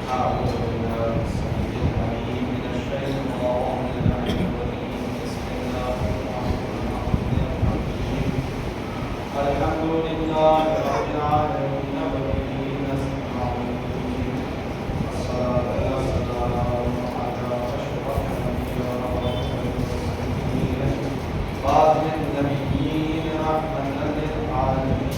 أعوذ بالله السميع العليم من الشيطان الرجيم بسم الله الرحمن الرحيم الحمد لله رب العالمين وبه نستعين والصلاة والسلام على أشرف الأنبياء والمرسلين خاتم النبيين رحمة للعالمين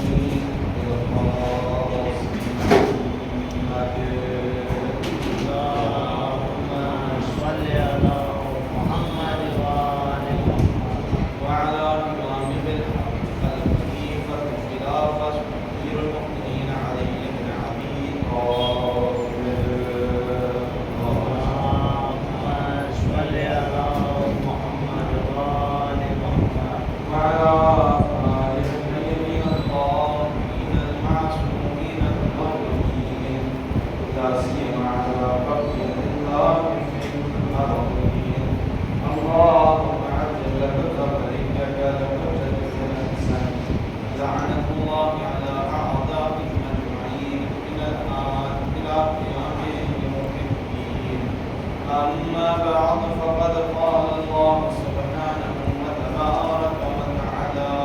أما بعد فقد قال الله سبحانه وتبارك وتعالى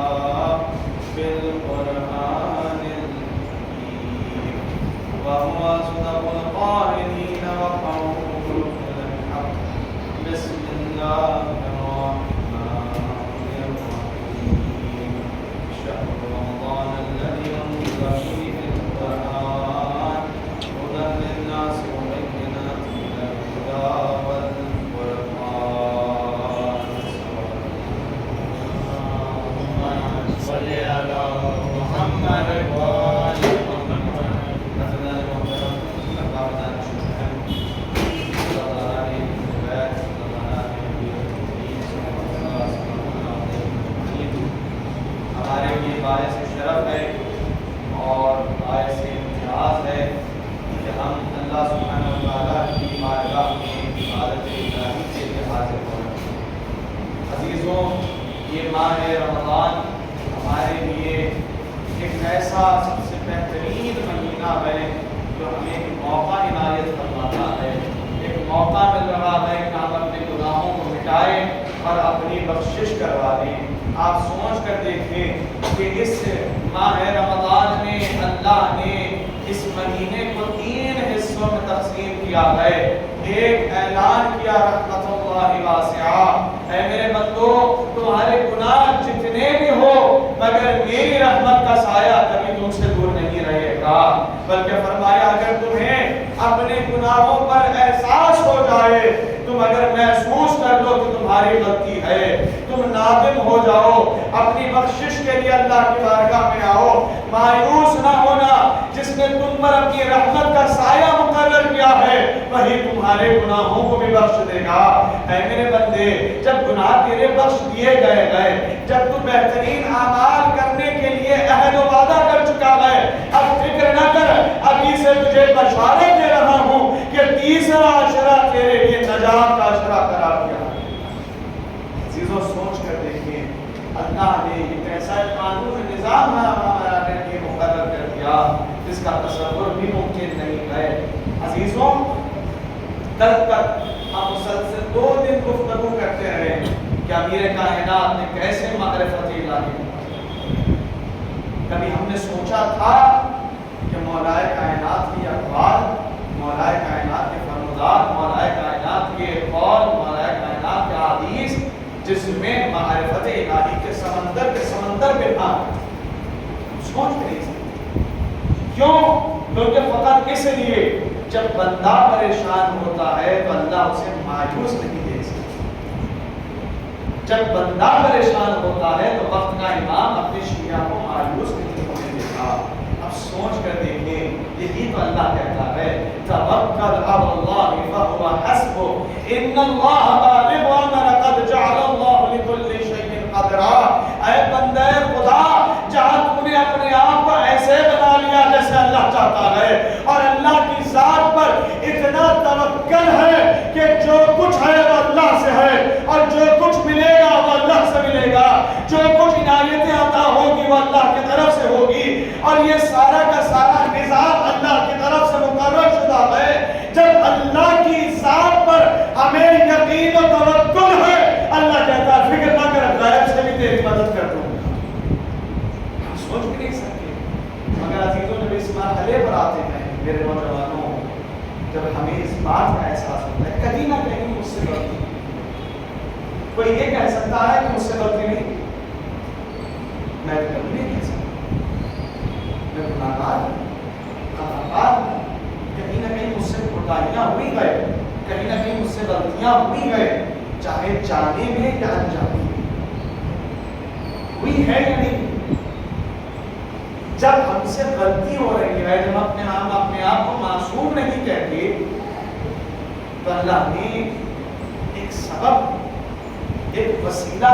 في القرآن الكريم وهو أصدق القائلين وقوله الحق بسم الله الرحمن الرحيم شهر رمضان الذي أنزل فيه القرآن هدى للناس وبينات من الهدى باعث شرف ہے اور باعث امتیاز ہے کہ ہم اللہ سبحانہ و تعالیٰ کی بارگاہ میں عبادت الہی کے لیے حاضر ہو رہے ہیں۔ عزیزوں، یہ ماہ رمضان ہمارے لیے ایک ایسا سب سے بہترین مہینہ ہے جو ہمیں ایک موقع عنایت فرماتا ہے، ایک موقع مل رہا ہے کہ ہم اپنے گناہوں کو مٹائیں اور اپنی بخشش کروا دیں۔ آپ سوچ کر دیکھیں کہ اس ماہ رمضان میں اللہ نے اس مہینے کو 3 حصوں میں تقسیم کیا ہے۔ ایک اعلان کیا رحمت اللہ واسعہ، اے میرے بندو تمہارے گناہ جتنے بھی ہو مگر میری رحمت کا سایہ کبھی تم سے دور نہیں رہے گا، بلکہ فرمایا اگر تمہیں اپنے گناہوں پر احساس ہو جائے، تم اگر محسوس کر لو کہ تمہاری غلطی ہے، تم نادم ہو جاؤ، اپنی بخشش کے لیے اللہ کی بارگاہ میں آؤ، مایوس نہ ہونا، جس نے تم پر اپنی رحمت کا سایہ مقرر کیا ہے وہی تمہارے گناہوں کو بھی بخش دے گا۔ اے میرے بندے، جب گناہ تیرے بخش دیے گئے، جب تو بہترین اعمال کرنے کے لیے عہد و وعدہ کر چکا ہے، اب فکر نہ کر، ابھی سے تجھے بشارت دے رہا ہوں کہ تیسرا عشرہ تیرے لیے نجات کا عشرہ قرار دیا ہے۔ عزیزوں، سوچ کر دیکھیں، اللہ نے ایک ایسا قانون نظام ہمارے لیے مقرر کر دیا جس کا تصور بھی ممکن نہیں ہے۔ عزیزوں، تب تک ہم مسلسل 2 دن گفتگو کرتے رہے کہ امیر کائنات نے کیسے معرفت الہی، کبھی ہم نے سوچا تھا کہ مولائے کائنات کی اقوال، مولائے کائنات کے فرمودات، مولائے کائنات کے قول، مولائے کائنات کے حدیث جس میں معرفت الہی کے سمندر پہ تھا، سوچ نہیں سکتے۔ کیوں؟ کیونکہ فقط اس لیے جب بندہ پریشان ہوتا ہے تو اللہ اسے مایوس نہیں دیکھ سکتا۔ جب بندہ پریشان ہوتا ہے تو وقت کا امام اپنی شیعہ کو مایوس نہیں ہونے دیتا۔ اب سوچ کر دیکھیں، یہی تو اللہ کہتا ہے توکل علی اللہ فہو حسبک ان اللہ بالغ امرہ قد جعل اللہ لکل شیء قدرا۔ اے بندے خدا، جہاں تم نے اپنے آپ کو ایسے بنا لیا جیسے اللہ چاہتا ہے، اور اللہ کی ذات پر اتنا توکل ہے کہ جو کچھ ہے وہ اللہ سے ہے، اور جو کچھ ملے گا وہ اللہ سے ملے گا، جو کچھ عنایتیں عطا ہوگی وہ اللہ کی طرف سے ہوگی، اور یہ سارا کا سارا نظام اللہ کی طرف سے مقرر شدہ ہے۔ جب میرے نوجوانوں، جب ہمیں اس بات کا احساس ہوتا ہے کہیں نہ کہیں مجھ سے غلطی، کوئی یہ کہہ سکتا ہے کہ مجھ سے غلطی نہیں، میں کبھی نہیں کہہ سکتا، میں گناہگار ہوں، خطاکار ہوں، کہیں نہ کہیں مجھ سے کوتاہیاں ہوئی گئے، کہیں نہ کہیں مجھ سے غلطیاں ہوئی گئے، چاہے جانے میں یا انجانے میں ہوئی ہے یا نہیں۔ جب ہم سے غلطی ہو رہی ہے، جب اپنے آپ کو معصوم نہیں کہتے، تو اللہ نے ایک سبب، ایک وسیلہ،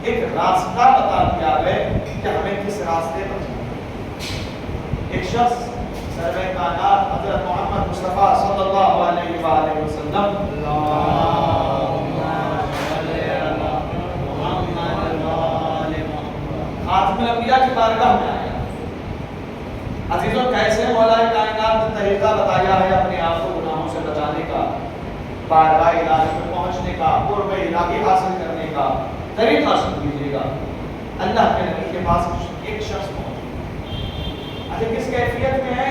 ایک راستہ بتا دیا ہے کہ ہمیں کس راستے پر جانا۔ ایک شخص سرور کائنات حضرت محمد مصطفیٰ صلی اللہ علیہ وآلہ وسلم خاتم الانبیاء کی بارگاہ میں آیا۔ عزیزوں، کیسے مولا کائنات نے طریقہ بتایا ہے اپنے آپ کو گناہوں سے بچانے کا، بارگاہ الہی میں پہنچنے کا، قرب الہی حاصل کرنے کا طریقہ سن لیجیے گا۔ اللہ کے نبی کے پاس ایک شخص پہنچا، اچھا کس کیفیت میں ہے؟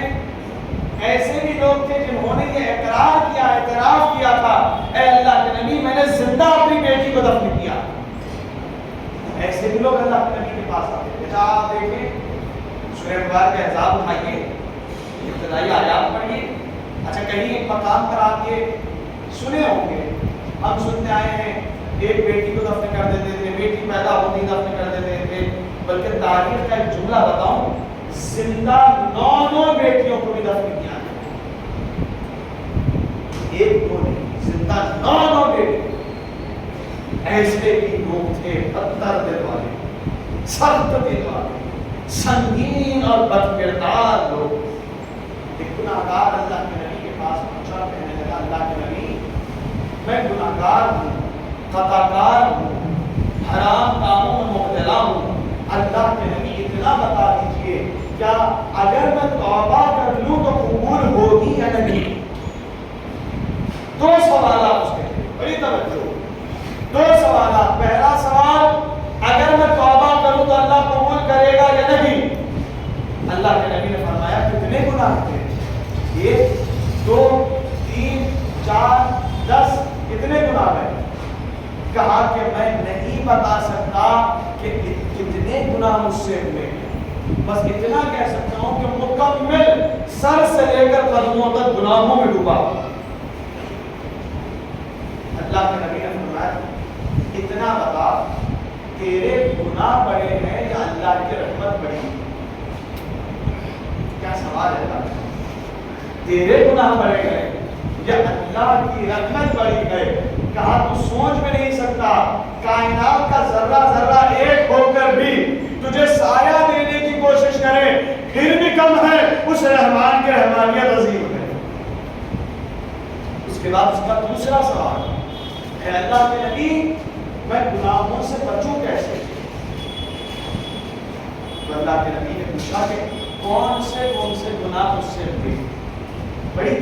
ایسے بھی لوگ تھے جنہوں نے یہ اقرار کیا، اعتراف کیا تھا، اے اللہ کے نبی میں نے زندہ اپنی بیٹی کو دفن کیا۔ ایسے بھی لوگ اللہ کے نبی کے پاس آتے تھے۔ آپ دیکھیں سورہ مبارکہ احزاب اٹھائیے، ابتدائی آیات پڑھیے، اچھا کہیں ایک مقام پر آ کے سنے ہوں گے، ہم سنتے آئے ہیں ایک بیٹی کو دفن کر دیتے تھے، بیٹی پیدا ہوتی دفن کر دیتے تھے، بلکہ تاریخ کا ایک جملہ بتاؤں، زندہ 9 بیٹیوں کو بھی دفن کیا ہے، ایک کو نہیں، زندہ 9 بیٹی۔ ایسے بھی لوگ تھے پتھر دل والے، سخت دل والے، سنگین اور بد کردار لوگ۔ ایک گناہگار اللہ کے نبی کے پاس پہنچا، کہنے لگا اللہ کے نبی میں گناہگار ہوں، خطاکار ہوں، حرام کاموں میں مبتلا ہوں، اللہ کے نبی اتنا بتا دیجئے کیا اگر میں توبہ کر لوں تو قبول ہوگی یا نہیں؟ 2 سوالات اس کے تھے، بڑی توجہ، 2 سوالات۔ پہلا سوال، اگر میں توبہ کروں تو اللہ قبول کرے گا یا نہیں؟ اللہ کے نبی نے فرمایا کتنے گناہ تھے؟ 1 2 3 4 10، کتنے گناہ ہیں؟ کہا کہ میں نہیں بتا سکتا کہ کتنے گناہ مجھ سے ہوئے، بس اتنا کہہ سکتا ہوں کہ مکمل سر سے لے کر قدموں تک گناہوں میں ڈوبا۔ اللہ کے نبی نے فرمایا اتنا بتا تیرے گناہ بڑے ہیں یا اللہ کی رحمت بڑی ہے؟ کیا سوال ہے اللہ؟ تیرے گناہ بڑے گئے یا اللہ کی رحمت بڑی ہے؟ کہا تو سوچ میں نہیں سکتا، کائنات کا ذرہ ذرہ ایک ہو کر بھی تجھے سایہ دینے کی کوشش کرے پھر بھی کم ہے اس رحمان کی رحمانیت عظیم ہے۔ اس کے بعد اس کا دوسرا سوال، اے اللہ کے نبی میں گناہوں سے بچوں کیسے؟ تو اللہ کے نبی نے پوچھا کہ کون سے گناہ مجھ سے ہوئے؟ بڑی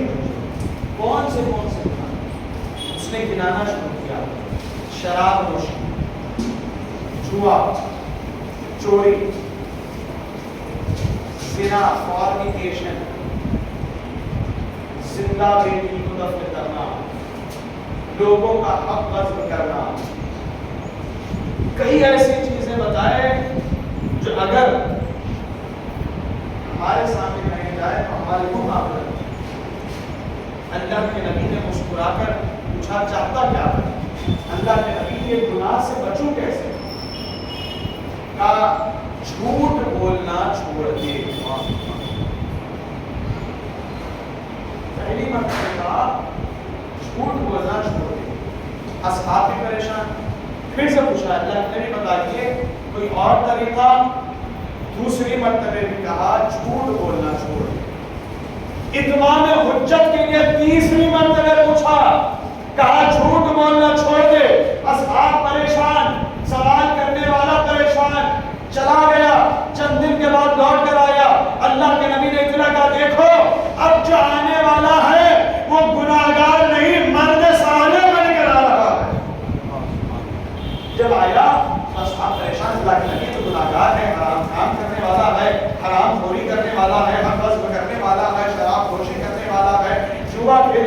کون سے گناہ؟ اس نے گنانا شروع کیا، شراب نوشی، جوا، چوری، زنا، فارنیکیشن، زندہ بیٹی کو دفن کرنا، لوگوں کا حق غصب کرنا، کئی ایسی چیزیں بتائے جو اگر ہمارے سامنے کہیں جائے تو ہمارے منہ آپ لگتے۔ اللہ کے نبی نے مسکرا کر پوچھا چاہتا کیا ہے؟ اللہ کے نبی یہ گناہ سے بچوں کیسے؟ کہا جھوٹ بولنا چھوڑ دے۔ پہلی مرتبہ کہا جھوٹ بولنا چھوڑ دے۔ اصحاب بھی پریشان، پھر سے پوچھا اللہ کے نبی بتائیے کوئی اور طریقہ؟ دوسری مرتبہ بھی کہا جھوٹ بولنا چھوڑ دے۔ اتمام حجت کے لیے تیسری مرتبہ پوچھا، کہا جھوٹ بولنا چھوڑ دے۔ اصحاب پریشان، سوال کرنے والا پریشان، چلا گیا، چند دن کے بعد لوٹ کر آیا۔ اللہ کے نبی نے اتنا کہا دیکھو اب جو آنے والا ہے وہ گناہگار نہیں مرد صالح بن کر آ رہا ہے۔ جب آیا اصحاب پریشان، اللہ کے نبی تو گناہگار ہے، حرام کام کرنے والا ہے، حرام خوری کرنے والا ہے، حق غصب کرنے والا ہے، شراب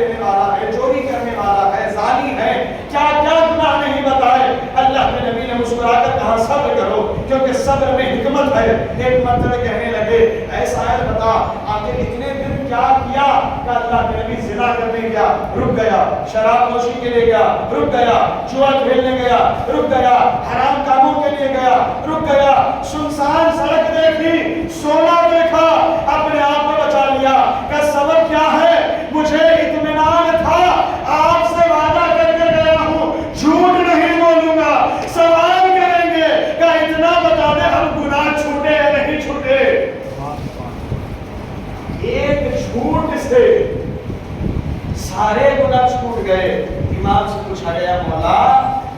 دینے والا ہے, چوری کرنے والا ہے, زانی ہے, کیا کیا گناہ نہیں بتائے. اللہ کے نبی نے مسکرا کر کہا صبر کرو کیونکہ صبر میں حکمت ہے. ایک مرتبہ کہنے لگے اے سائل بتا آخر اتنے دن کیا کیا, کہ اللہ کے نبی زنا کرنے گیا, رک گیا, شراب نوشی کے لیے گیا, رک گیا, جوا کھیلنے گیا, رک گیا, حرام کاموں کے لیے گیا, رک گیا, سنسان سڑک دیکھی, سونا دیکھا, اپنے آپ کو بچا لیا. کہ سبب کیا ہے, مجھے اطمینان تھا, آپ سے وعدہ کر کے گیا ہوں, جھوٹ نہیں بولوں گا. سوال کریں گے کہ اتنا بتا دے ہم گناہ چھوٹے یا نہیں چھوٹے. ایک جھوٹ سے سارے گناہ چھوٹ گئے. امام سے پوچھا گیا مولا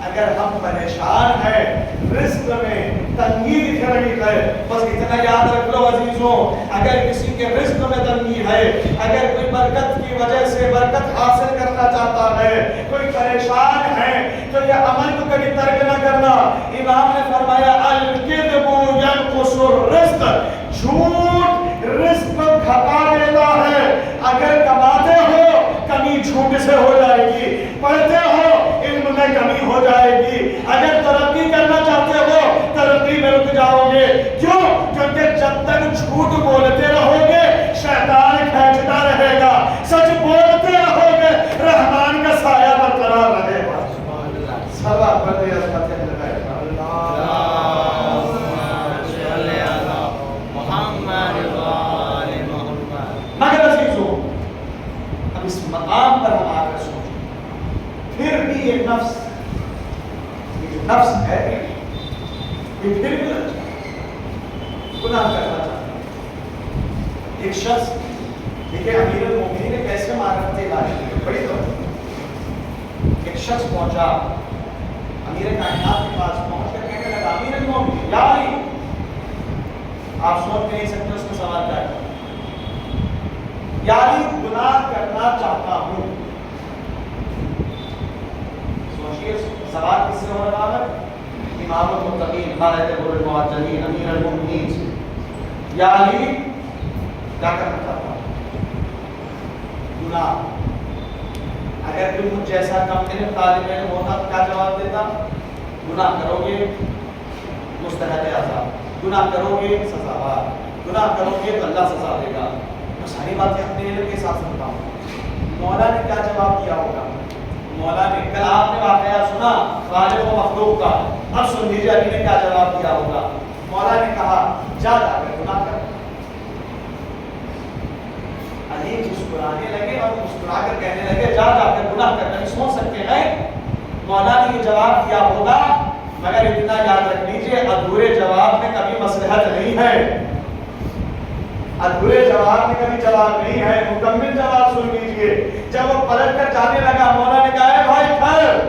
اگر ہم پریشان ہیں, رزق میں تنگی دکھ رہی ہے, بس اتنا یاد رکھ لو عزیزوں, اگر کسی کے رزق میں تنگی ہے, اگر کوئی برکت کی وجہ سے برکت حاصل کرنا چاہتا ہے, کوئی پریشان ہے, تو یہ عمل کو کبھی ترک نہ کرنا. امام نے فرمایا الکذب ینقص الرزق, جھوٹ رزق کو گھٹا دیتا ہے. اگر کماتے ہو کمی جھوٹ سے ہو جائے گی, پڑھتے ہو علم میں کمی ہو جائے گی, اگر ترقی کرنا چاہتے ہو ترقی میں رک جاؤ گے. کیوں؟ کیونکہ جب تک جھوٹ بولتے رہو گے شیطان کھینچتا رہے گا, سچ بولتے رہو گے رحمان کا سایہ برقرار رہے گا. سبا پڑھتے ہیں مقام پر ہم آ کر سوچیں, پھر بھی یہ نفس ہے یہ پھر بھی گناہ کرنا چاہتا ہے. ایک شخص دیکھیں امیر المومنین نے کیسے معرفت الہی کی, بڑی تو ایک شخص پہنچا امیر کائنات کے پاس, پہنچ کر کہنے لگا امیر المومنین یا علی. آپ سوچ نہیں سکتے اس کا سوال کیا ہے, یعنی گناہ کرنا چاہتا ہوں. سوچئے سوال کس سے ہو رہا ہے, امام المتقین قائد المعجلین امیر المؤمنین سے. یا علی کیا کرنا چاہتا ہوں, گناہ. اگر کوئی مجھ جیسا کم علم طالب علم ہوتا تو کیا جواب دیتا, گناہ کرو گے مستحق عذاب, گناہ کرو گے سزاوار, گناہ کرو گے تو اللہ سزا دے گا. ساری باتیں اپنے علم کے ساتھ سنتا ہوں. مولا نے کیا جواب دیا ہوگا, مولا نے کل آپ نے واقعہ سنا خالق و مخلوق کا, اب سن لیجیے علی نے کیا جواب دیا ہوگا. مولا نے کہا جا جا کر گناہ کر. علی مسکرانے لگے اور مسکرا کر کہنے لگے جا جا کر گناہ کر. نہیں سوچ سکتے ہیں مولا نے یہ جواب دیا ہوگا, مگر اتنا یاد رکھ لیجیے ادھورے جواب میں کبھی مصلحت نہیں ہے, ادھورے جواب میں کبھی جواب نہیں ہے, مکمل جواب سن لیجئے. جب وہ پلٹ کر جانے لگا مولا نے کہا ہے بھائی ٹھہر,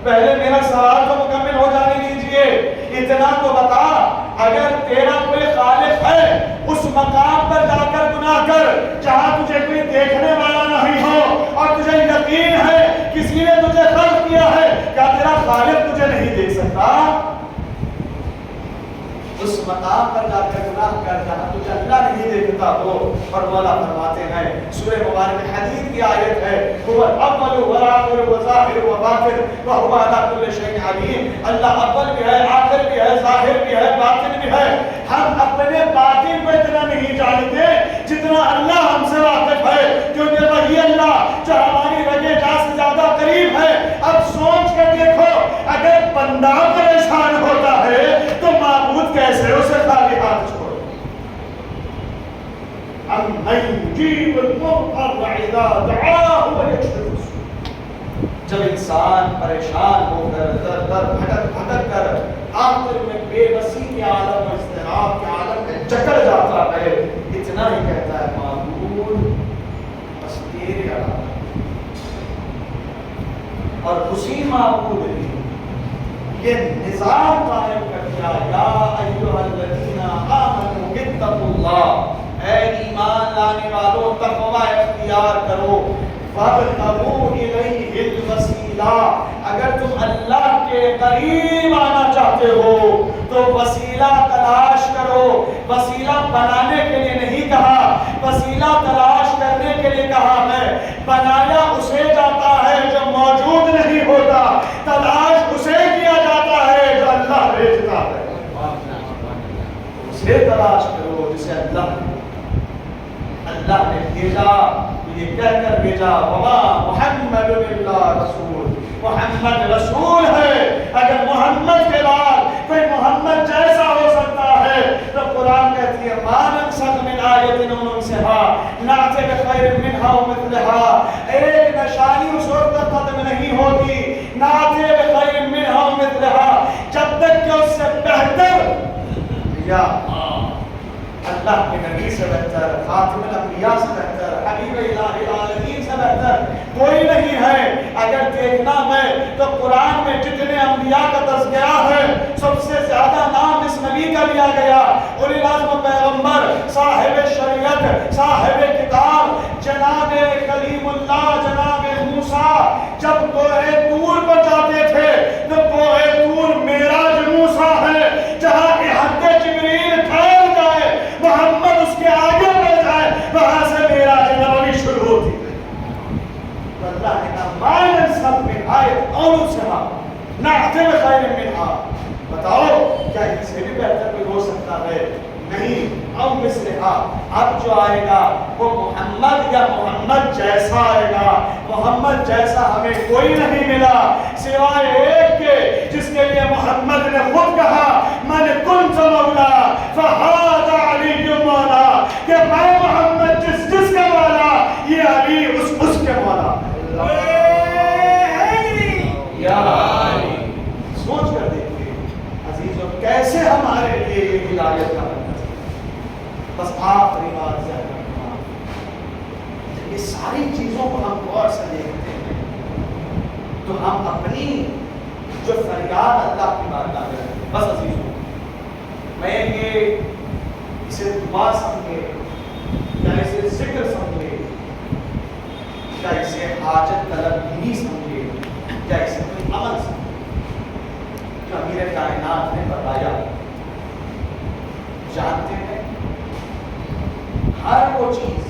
پہلے میرا سوال تو مکمل ہو جانے دیجئے. اتنا تو بتا اگر تیرا کوئی خالق ہے اس مقام پر جا کر گناہ کر جہاں تجھے کوئی دیکھنے والا نہیں ہو, اور تجھے یقین ہے کسی نے تجھے خلق کیا ہے, کیا تیرا خالق تجھے نہیں دیکھ سکتا؟ اس مقام پر جا کر گناہ کر جہاں تجھے اللہ نہیں دیکھتا ہو. اور مولا فرماتے ہیں سورہ مبارک حدید کی آیت ہے هو الاول والآخر والظاہر والباطن وهو على كل شيء علیم. اللہ اول بھی ہے, آخر بھی ہے, ظاہر بھی ہے, باطن بھی ہے. ہم اپنے باطن کو اتنا نہیں جانتے جتنا اللہ ہم سے واقف ہے, کیونکہ وہی اللہ جو ہماری رگے جا سے زیادہ قریب ہے. اب سوچ کر دیکھو اگر بندہ پریشان ہوتا ہے تو معبود کیسے اسے خالی ہاتھ چھوڑ. جب انسان پریشان ہو کر در در بھٹک بھٹک کر آخر میں بے بسی کے عالم و اضطراب کے عالم میں جکڑ جاتا ہے, اتنا ہی کہتا ہے معبود بس تیرے علاوہ, اور اسی معبود نے یہ نظام قائم کر دیا یا ایھا الذین آمنوا اتقوا اللہ, اے ایمان لانے والوں تقوی اختیار کرو. فابتغوا الیہ الوسیلہ, اگر تم اللہ کے قریب آنا چاہتے ہو تو وسیلہ تلاش کرو. وسیلہ بنانے کے لیے نہیں کہا, وسیلہ تلاش کرنے کے لیے کہا ہے. بنایا اسے کہہ کر بھیجا وما محمد الا رسول، محمد رسول ہے۔ اگر محمد کے بعد کوئی محمد جیسا ہو سکتا ہے تو قرآن کہتی ہے ما ننسخ من آیۃ او ننسها نأتی بخیر منها ومثلها، ایک نشانی اس وقت تک ختم نہیں ہوتی، نأتی بخیر منها ومثلها، جب تک کہ اس سے بہتر یا اللہ کے نبی سے بہتر، خاتم الانبیاء سے بہتر، حبیب الہ العالمین سے بہتر کوئی نہیں ہے۔ اگر دیکھنا ہے تو قرآن میں جتنے انبیاء کا تذکرہ ہے سب سے زیادہ نام اس نبی کا لیا گیا، اولی العزم پیغمبر، صاحب شریعت، صاحب کتاب، جناب کلیم اللہ، جناب موسیٰ جب کوہ طور پر جاتے تھے تو کوہ طور معراج موسیٰ ہے، جہاں احد جبریل ٹھہر جائے محمد اس کے آگے بڑھ جائے، وہاں سے معراج نبوی شروع ہوتی ہے۔ تو اللہ نے کہا ما ننسخ من آیۃ او ننسها نأتی بخیر منها، بتاؤ کیا ان سے بھی بہتر کوئی ہو سکتا ہے؟ نہیں، او مثلها، اب جو آئے گا وہ محمد یا محمد جیسا آئے گا۔ محمد جیسا ہمیں کوئی نہیں ملا سوائے ایک کے، جس کے لیے محمد نے خود کہا من کنت مولا فہذا علی مولا، کہ میں محمد جس کا مولا یہ علی اس کے مولا۔ یا سوچ کر دیکھیے عزیزوں کیسے ہمارے لیے یہ ہدایت کا بس آخری بات ذہن رکھنا، یہ ساری چیزوں کو ہم غور سے دیکھتے ہیں تو ہم اپنی جو فریاد اللہ کی بارگاہ میں رکھتے ہیں۔ بس عزیزوں میں یہ اسے دعا سمجھے یا اسے ذکر سمجھے یا اسے حاجت طلب بھی سمجھے یا اسے کوئی عمل سمجھے جو امیر کائنات نے بتایا، جانتے ہیں ہر وہ چیز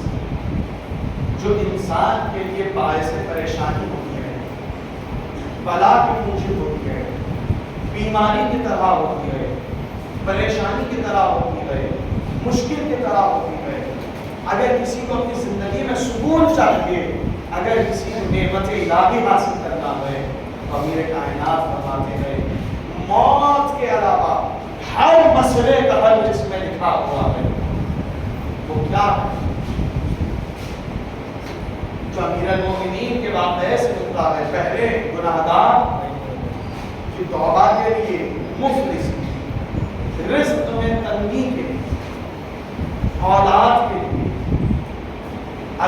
جو انسان کے لیے باعث پریشانی ہوتی ہے، بلا کی موجب ہوتی ہے، بیماری کی طرح ہوتی ہے، پریشانی کی طرح ہوتی ہے، مشکل کی طرح ہوتی ہے، اگر کسی کو اپنی زندگی میں سکون چاہیے، اگر کسی کو نعمت الہی حاصل کرنا ہے، امیر کائنات فرماتے ہیں موت کے علاوہ ہر مسئلے کا حل جس میں لکھا ہوا ہے وہ کیا ہے؟ جو امیر المومنین کے واقعے سے ملتا ہے، پہلے گناہگار کی توبہ کے لیے، مفلس رزق میں تنگی کے لیے، اولاد کے لیے،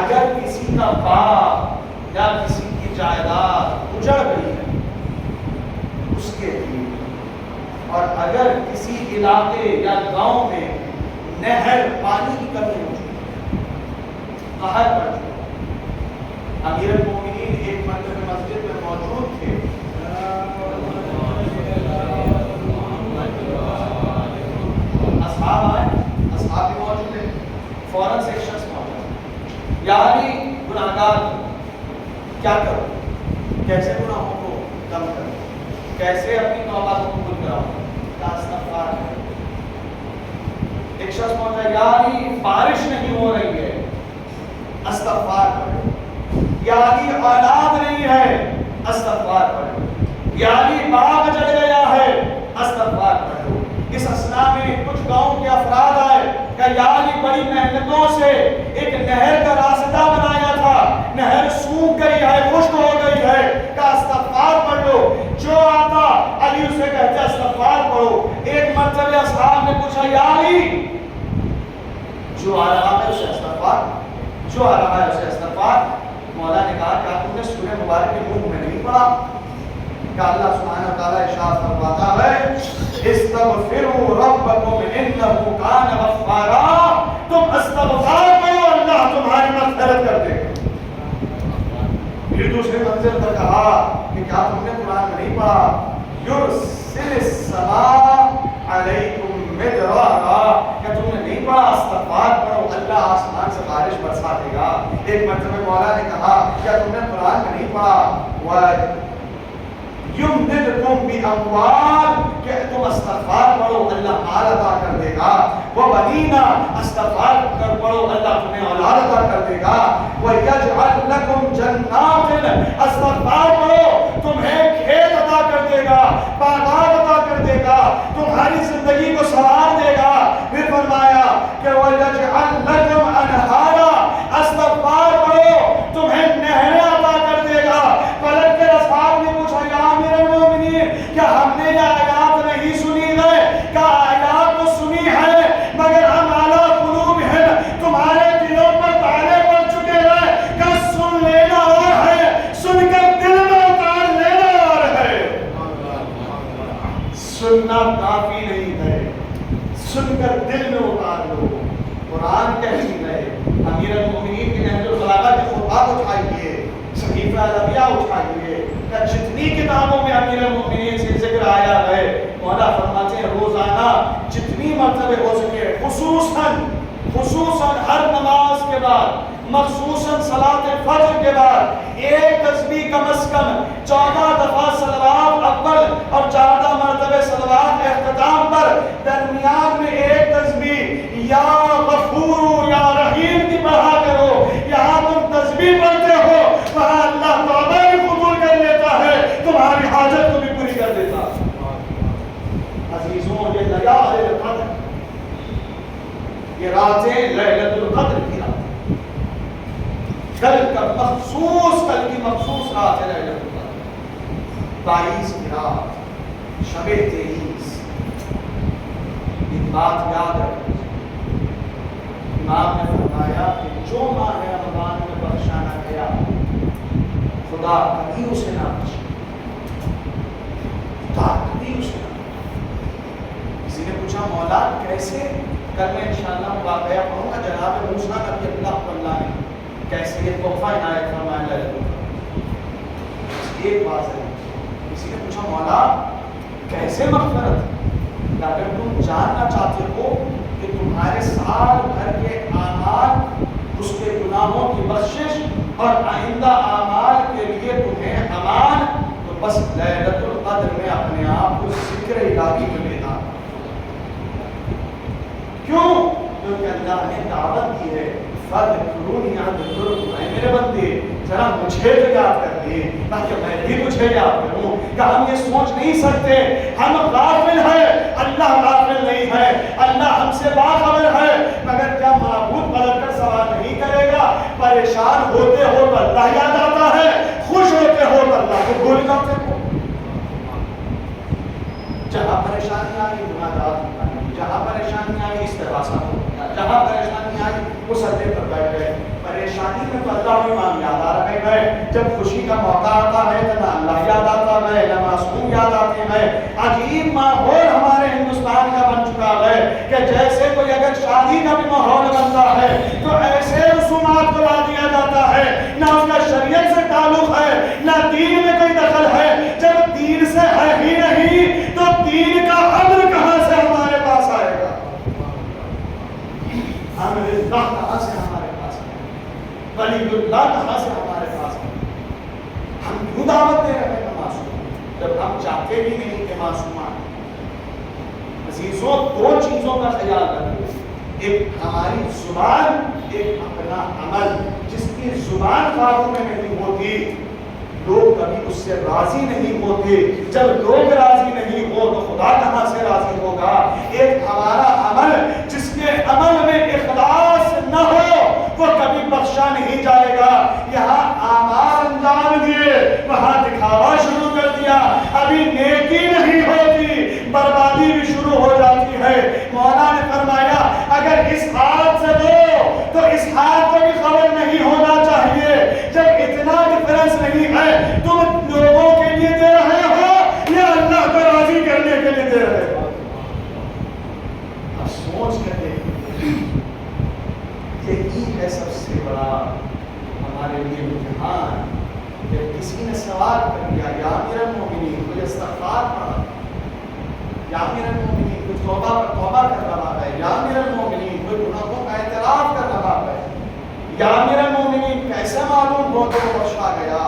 اگر کسی کا باپ یا کسی کی جائیداد اجڑ گئی ہے اس کے لیے، اور اگر کسی علاقے یا گاؤں میں نہر پانی کی کمی ہو چکی ہے، قحط پڑ چکا ہے۔ امیر المومنین ایک مرتبہ مسجد میں موجود تھے، اصحاب آئے، اصحاب بھی موجود تھے، فوراً سے ایک شخص پہنچا، یعنی گناہگار کیا کرو، کیسے گناہوں کو کم کرو، کیسے اپنی توبہ کو قبول کراؤ، کیا استغفار کرو۔ ایک شخص پہنچا، یعنی بارش نہیں ہو رہی ہے، استغفار کرو، یعنی اولاد نہیں ہے، استغفار کرو، یعنی باغ جل گیا ہے، استغفار کرو۔ اس اسنا میں کچھ گاؤں کے افراد آئے کہ یعنی بڑی محنتوں سے ایک نہر کا راستہ بنایا تھا، نہر سوکھ گئی ہے، خشک ہو گئی ہے، کہ استغفار پڑھ لو۔ جو آتا علی اسے کہتے استغفار پڑھو۔ ایک مرتبہ اصحاب نے پوچھا یا علی، جو آ رہا ہے اسے استغفار، جو آ رہا ہے اسے استغفار۔ مولا نے کہا کیا تم نے سورہ مبارک کے منہ میں نہیں پڑھا کہ اللہ سبحانہ وتعالیٰ ارشاد فرماتا ہے استغفروا ربکم انہ کان غفارا، تم استغفار کرو اللہ تمہاری مغفرت کر دے گا۔ پھر دوسرے منزل پر کہا کہ کیا تم نے قرآن میں نہیں پڑھا یرسل السماء علیکم مدرارا، کہ تم نے نہیں پڑھا استغفار پڑھو اللہ آسمان سے بارش برسا دے گا۔ ایک مرتبہ مولا نے کہا کیا تم نے قرآن میں نہیں پڑھا یمددکم باموال کہ تم استغفار پڑھو اللہ مال عطا کر دے گا، وبنینا استغفار کر پڑھو اللہ تمہیں اولاد عطا کر دے گا، ویجعل لکم جنات استغفار پڑھو تمہیں کھیت عطا کر دے گا، باغات عطا کر دے گا، تمہاری زندگی کو سنوار دے گا۔ پھر فرمایا کہ ویجعل لکم انہارا استغفار پڑھو تمہیں نہریں عطا کر دے گا۔ پلٹ کر اصحاب نے پوچھا یا امیر المومنین کیا ہم نے یہ آیات نہیں سنی ہے؟ کیا آیات تو سنی ہے مگر ہم علی قلوبہم تمہارے دلوں پر تالے پڑ چکے ہیں، کہ سن لینا اور ہے، سن کر دل میں اتار لینا اور ہے۔ سننا کافی نہیں ہے، سن کر دل میں اتار لو۔ قرآن کہتی ہے امیر المومنین کے نہج البلاغہ کے خطبات اٹھائیے، صحیفہ الانبیاء اٹھائیے، کہ جتنی کتابوں میں امیر المومنین سے ذکر آیا ہے، مولا فرماتے ہیں روزانہ جتنی مرتبہ ہو سکے، خصوصاً ہر نماز کے بعد، مخصوصاً صلاۃ فجر کے بعد ایک تسبیح کم از کم 14 دفعہ صلوات اول اور 14 مرتبہ صلوات اختتام پر، درمیان میں ایک تسبیح یا غفور یا رحیم کی پڑھا کرو۔ یہاں تم تسبیح پڑھتے ہو، وہاں اللہ توبہ بھی قبول کر لیتا ہے، تمہاری حاجت کو بھی پوری کر دیتا ہے۔ عزیزوں، یہ لیالِ القدر، یہ راتیں لیلۃ القدر کی رات، کل کی مخصوص رات ہے لیلۃ القدر، 22 کی رات، شب 23۔ ایک بات یاد رکھیں، امام نے فرمایا کہ جو ماہ رمضان میں بخشا نہ گیا خدا کبھی اسے نہ بخشے، خدا کبھی اسے نہ بخشے۔ کسی نے پوچھا مولا کیسے؟ کل میں انشاءاللہ واقعہ پڑھوں گا، جناب موسیٰ نبی اللہ نے کیسے یہ تحفہ عنایت فرمایا لیلۃ القدر۔ ایک بات ہے، کسی نے پوچھا مولا کیسے مغفرت؟ اگر تم جاننا چاہتے ہو کہ تمہارے سال بھر کے اعمال، اس کے گناہوں کی بخشش اور آئندہ اعمال کے لیے تمہیں امان، تو بس لیلۃ القدر میں اپنے آپ کو ذکر الہی میں بیدار۔ کیوں؟ کیونکہ اللہ نے دعوت دی ہے فَاذْكُرُونِي أَذْكُرْكُمْ، اے میرے بندے ذرا مجھے تو یاد کر دے تاکہ میں بھی تجھے یاد کروں۔ کہ ہم یہ سوچ نہیں سکتے ہم غافل ہیں، اللہ غافل نہیں ہے، اللہ ہم سے باخبر ہے، مگر کیا معبود پلٹ کر سوال نہیں کرے گا؟ پریشان ہوتے ہو تو اللہ یاد آتا ہے، خوش ہوتے ہو تو اللہ کو بھول جاتے ہو۔ جہاں پریشانی آئی مناجات کی، جہاں پریشانی آئی استغاثہ ہو گیا، جہاں پریشانی آئی مسلح پر بیٹھ گئے۔ پریشانی میں تو اللہ بھی مان یاد آ رہے گئے، جب خوشی کا موقع آتا ہے تو نہ اللہ یاد آتا ہے نہ معصوم یاد آتے ہیں۔ عجیب ماحول ہمارے ہندوستان کا بن چکا ہے کہ جیسے کوئی اگر شادی کا بھی ماحول بنتا ہے تو ایسے رسومات کو لا دیا جاتا ہے، نہ اس کا شریعت سے تعلق ہے نہ دین میں کوئی دخل ہے۔ جب دین سے ہے ہی نہیں تو دین کا امر کہاں سے ہمارے پاس آئے گا؟ امر اللہ کہاں سے ہمارے پاس آئے گا؟ ولی اللہ کہاں سے ہمارے پاس آئے گا؟ ہم کیوں دعوت دے رہے ہیں معصوم جب ہم چاہتے بھی نہیں کہ معصومان؟ عزیزوں، دو چیزوں کا خیال رکھیں، ایک ہماری زبان، ایک اپنا عمل۔ جس کی زبان قابو میں نہیں ہوتی لوگ کبھی اس سے راضی نہیں ہوتے، جب لوگ راضی نہیں ہو تو خدا کہاں سے راضی ہوگا؟ ایک ہمارا عمل، جس کے عمل میں اخلاص نہ ہو وہ کبھی بخشا نہیں جائے گا۔ یہاں اعمال انجام دیے، وہاں دکھاوا شروع کر دیا، ابھی نیکی نہیں ہوتی، بربادی بھی شروع ہو جاتی ہے۔ مولا نے فرمایا اگر اس ہاتھ سے دو تو اس ہاتھ کو بھی خبر نہیں ہونا چاہیے۔ جب اتنا ڈفرنس نہیں ہے، تم لوگوں کے لیے دے رہے ہو یا اللہ کو راضی کرنے کے لیے دے رہے ہو؟ اب سوچ کر دیکھیں، یہی ہے سب سے بڑا ہمارے لیے امتحان۔ جب کسی نے سوال کر دیا یا امیر المومنین، کوئی استغفار پڑھا، یا امیر المومنین کوئی توبہ کر رہا ہے، یا امیر المومنین کوئی گناہوں کا اعتراف کر رہا ہے، یا امیر المومنین کیسے معلوم ہو تو بخشا گیا؟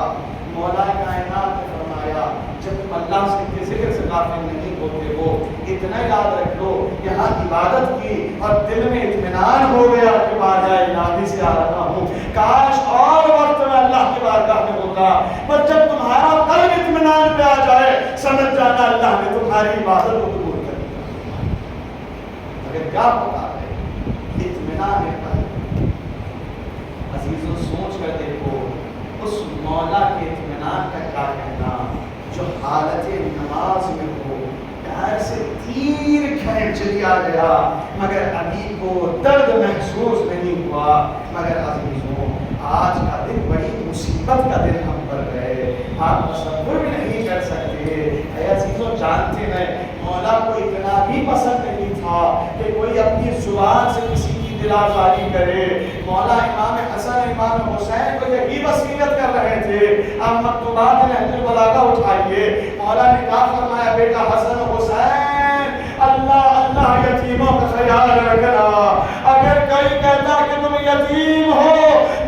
مولا کائنات نے فرمایا جب اللہ کے ذکر سے غافل نہیں ہوتے ہو، اتنا یاد رکھ لو یہاں عبادت کی اور دل میں اطمینان ہو گیا کہ بارگاہ الہی سے آ رہا ہوں، کاش اور وقت میں اللہ کی بارگاہ میں ہوتا، پر جب تمہارا قلب اطمینان پہ آ جائے سمجھ جانا اللہ نے تمہاری عبادت کو قبول کر لیا۔ اگر کیا ہوتا ہے اطمینان قلب، عزیزوں سوچ کر دیکھو اس مولا کے اطمینان کا کیا کہنا جو حالت نماز میں ہو، پیر سے تیر کھینچ لیا گیا مگر ابھی کو درد محسوس نہیں ہوا۔ مگر عزیزوں آج کا دن بڑی مصیبت کا دن ہم پر گئے، آپ تصور بھی نہیں کر سکتے۔ اے عزیزوں جانتے ہیں مولا کو اتنا بھی پسند نہیں تھا کہ کوئی اپنی زبان سے کسی کی دل آزاری کرے۔ مولا امام حسن امام حسین کو یہی وصیت کر رہے تھے، اب مکتوبات نہج البلاغہ اٹھائیے، مولا نے کہا فرمایا بیٹا حسن حسین اللہ اللہ یتیموں کا خیال رکھنا، اگر کوئی کہتا کہ تم یتیم ہو،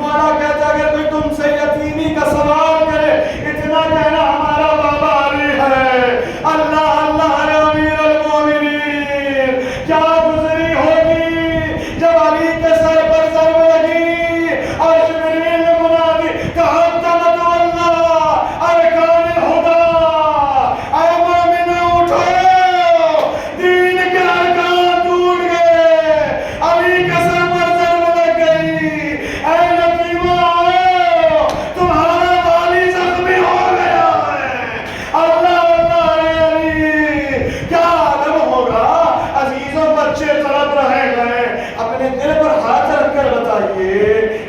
مولا کہتا اگر کوئی تم سے یتیمی کا سوال کرے اتنا کہنا ہمارا بابا علی ہے، اللہ اللہ ہے امیر المومنین۔ کیا گزری ہوگی جب علی کے سر پر ضرب لگی اور جبریل نے منادی کہا تمت اللہ ارکان الہدی، اے مومنوں اٹھو دین کے ارکان ٹوٹ گئے، علی کے سر پر ضرب لگ گئی، اے یتیموں آؤ تمہارا والی زخمی ہو گیا ہے، اللہ اللہ اے علی۔ کیا عالم ہوگا عزیزوں، بچے تڑپ رہے ہیں، اپنے دل پر ہاتھ رکھ کر بتائیے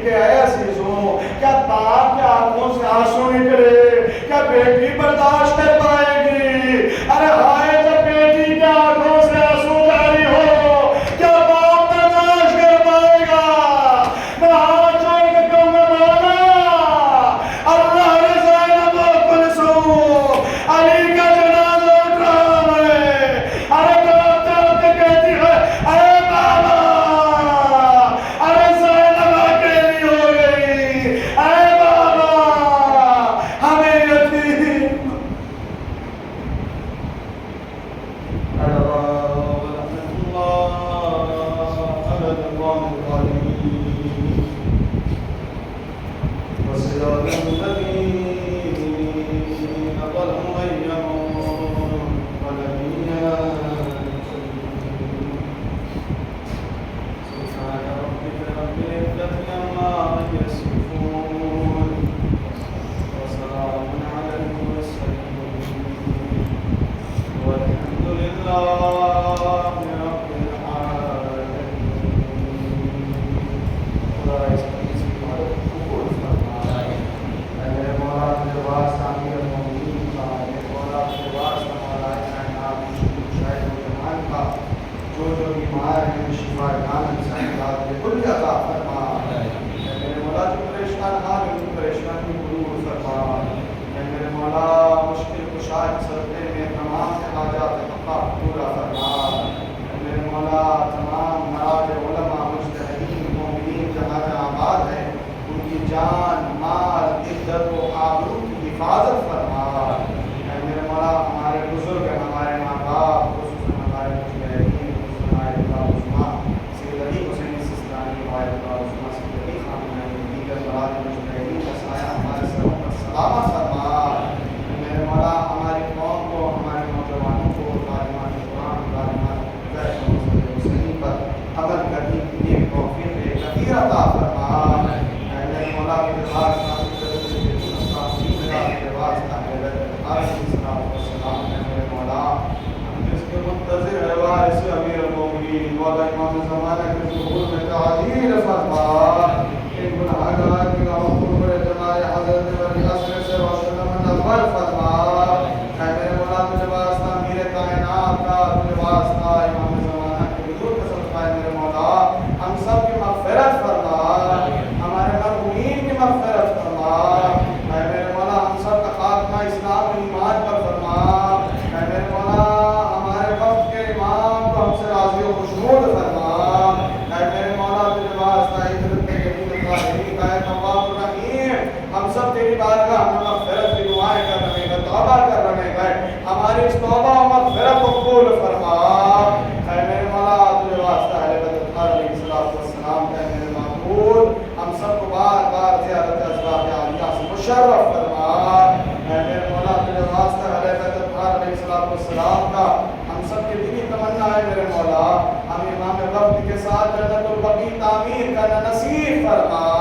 کہ اے عزیزوں کیا باپ کے آنکھوں سے آنسو نکلے، کیا بیٹی برداشت کر پائے گی؟ ارے ہائے جب بیٹی کے آنکھوں سے آنسو جاری ہو کیا باپ برداشت کر پائے گا؟ میں ہاتھ جوڑ کے کہوں گا مولا اللہ نے زینب و کلثوم علی کا جنازہ اٹھ رہا ہے، ارے تڑپ تڑپ کے کہتی ہے اے بابا، ارے زینب اکیلی ہو گئی، اے بابا ہمیں یتیم ہم سب تیری بارگاہ میں مغفرت کی دعائیں کر رہے ہیں۔ توبہ کر رہے ہیں، ہماری اس توبہ و مغفرت کو قبول فرما۔ اے میرے مولا تجھے واسطہ اہل بیت اطہار علیہ السلام کا میرے معبود ہم سب کو بار بار زیارت ازواج عالیہ سے مشرف فرما۔ اے میرے مولا تجھے واسطہ اہل بیت اطہار علیہ السلام کا ہم سب کی دلی تمنا ہے میرے مولا، ہم امام وقت کے ساتھ جنت البقیع تعمیر کرنا نصیب فرما۔